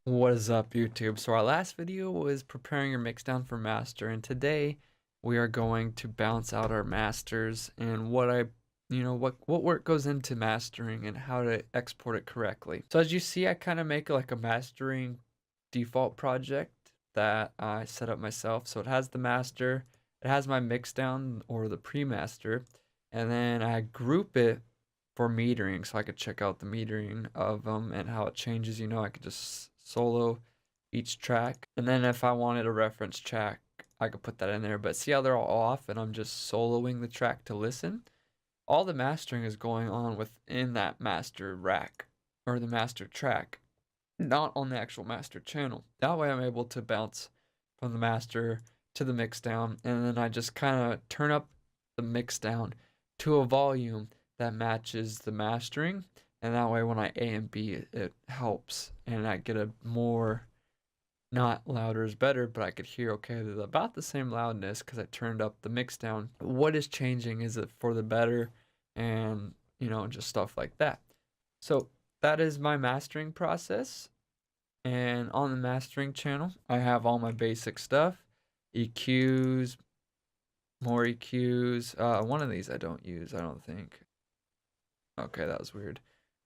What is up, YouTube? So our last video was preparing your mixdown for master, and today we are going to bounce out our masters and what work goes into mastering and how to export it correctly. So as you see, I kind of make like a mastering default project that I set up myself. So it has the master, it has my mixdown or the pre-master, and then I group it for metering so I could check out the metering of them and how it changes. I could just solo each track, and then if I wanted a reference track, I could put that in there. But see how they're all off and I'm just soloing the track to listen? All the mastering is going on within that master rack or the master track, not on the actual master channel. That way I'm able to bounce from the master to the mix down, and then I just kind of turn up the mix down to a volume that matches the mastering, and that way when I A and B it helps, and I get a more, not louder is better, but I could hear, okay, there's about the same loudness because I turned up the mix down. What is changing? Is it for the better? And just stuff like that. So that is my mastering process. And on the mastering channel, I have all my basic stuff: EQs, more EQs. One of these I don't use, I don't think. Okay, that was weird.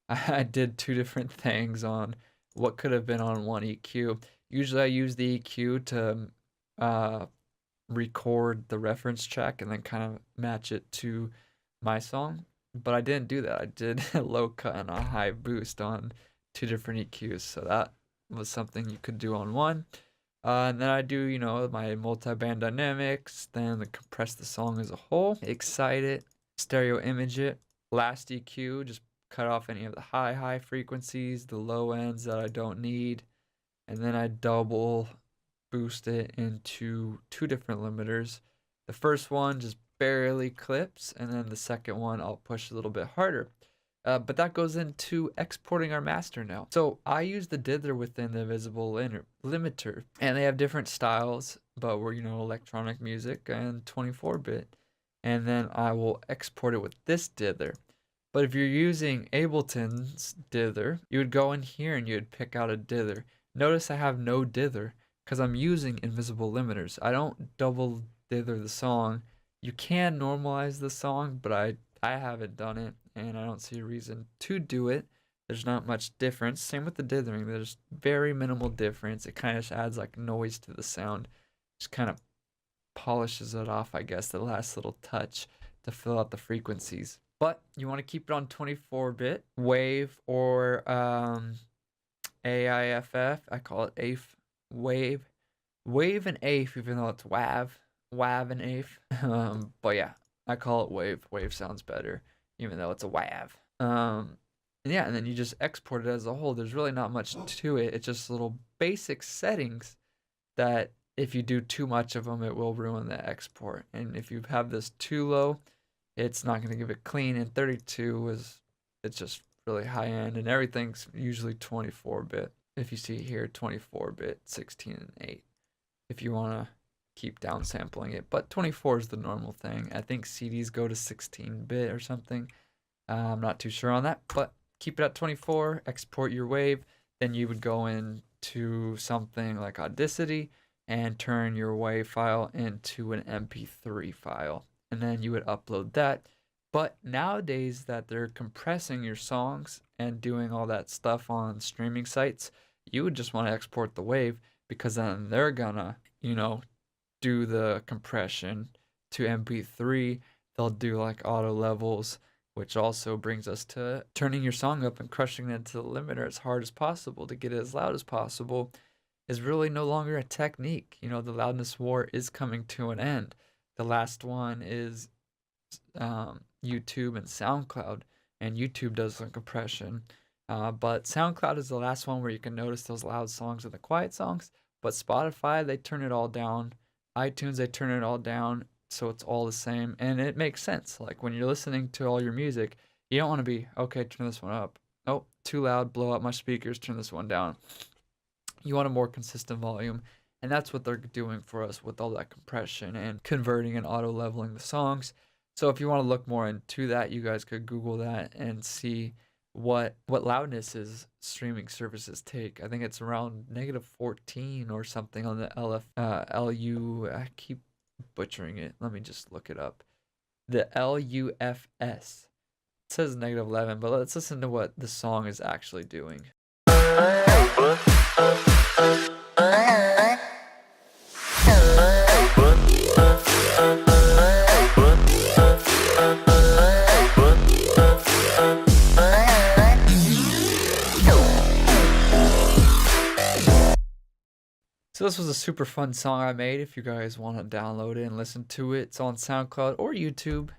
I did two different things on what could have been on one EQ. Usually I use the EQ to uh, record the reference track and then kind of match it to my song. But I didn't do that. I did a low cut and a high boost on two different EQs. So that was something you could do on one. And then I do, my multi-band dynamics, then compress the song as a whole, excite it, stereo image it, last EQ, just cut off any of the high frequencies, the low ends that I don't need, and then I double boost it into two different limiters. The first one just barely clips, and then the second one I'll push a little bit harder. But that goes into exporting our master now. So I use the diddler within the visible limiter, and they have different styles, but we're, electronic music and 24-bit. And then I will export it with this diddler. But if you're using Ableton's diddler, you would go in here and you would pick out a diddler. Notice I have no diddler because I'm using invisible limiters. I don't double diddler the song. You can normalize the song, but I haven't done it, and I don't see a reason to do it. There's not much difference. Same with the dithering. There's very minimal difference. It kind of just adds like noise to the sound. Just kind of polishes it off, I guess, the last little touch to fill out the frequencies. But you want to keep it on 24-bit, wave, or AIFF. I call it AIF, wave. Wave and AIF, even though it's WAV. WAV and AIF. But yeah, I call it wave. Wave sounds better, even though it's a WAV. And yeah, and then you just export it as a whole. There's really not much to it. It's just little basic settings that if you do too much of them, it will ruin the export. And if you have this too low, it's not going to give it clean. And 32 it's just really high end, and everything's usually 24-bit. If you see here, 24-bit, 16 and 8. If you want to keep downsampling it, but 24 is the normal thing. I think CDs go to 16-bit or something. I'm not too sure on that, but keep it at 24, export your wave, then you would go into something like Audacity and turn your wave file into an MP3 file, and then you would upload that. But nowadays that they're compressing your songs and doing all that stuff on streaming sites, you would just want to export the wave, because then they're gonna, do the compression to MP3. They'll do like auto levels, which also brings us to turning your song up and crushing it to the limiter as hard as possible to get it as loud as possible is really no longer a technique. The loudness war is coming to an end. The last one is YouTube and SoundCloud, and YouTube does some compression. But SoundCloud is the last one where you can notice those loud songs and the quiet songs. But Spotify, they turn it all down. iTunes, they turn it all down, so it's all the same, and it makes sense. Like when you're listening to all your music, you don't want to be, okay, turn this one up. Oh, too loud, blow out my speakers, turn this one down. You want a more consistent volume, and that's what they're doing for us with all that compression and converting and auto leveling the songs. So if you want to look more into that, you guys could Google that and see what Loudness's streaming services take. I think it's around -14 or something on the LU. I keep butchering it. Let me just look it up. The LUFS. It says -11, but let's listen to what the song is actually doing. So this was a super fun song I made. If you guys want to download it and listen to it, it's on SoundCloud or YouTube,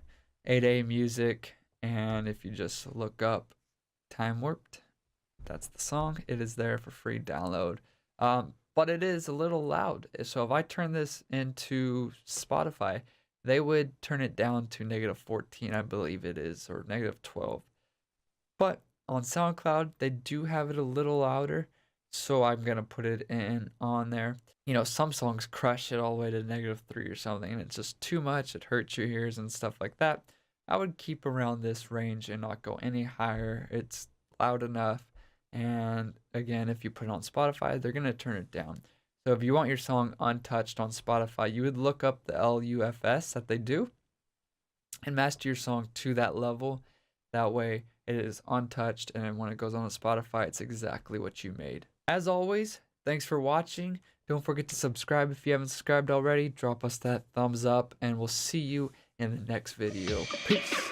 ADAY Music, and if you just look up Time Warped, that's the song. It is there for free download. But it is a little loud. So if I turn this into Spotify, they would turn it down to -14, I believe it is, or -12. But on SoundCloud, they do have it a little louder. So I'm gonna put it in on there. You know, some songs crush it all the way to -3 or something, and it's just too much. It hurts your ears and stuff like that. I would keep around this range and not go any higher. It's loud enough. And again, if you put it on Spotify, they're gonna turn it down. So if you want your song untouched on Spotify, you would look up the LUFS that they do and master your song to that level. That way it is untouched, and when it goes on Spotify, it's exactly what you made. As always, thanks for watching. Don't forget to subscribe if you haven't subscribed already. Drop us that thumbs up, and we'll see you in the next video. Peace.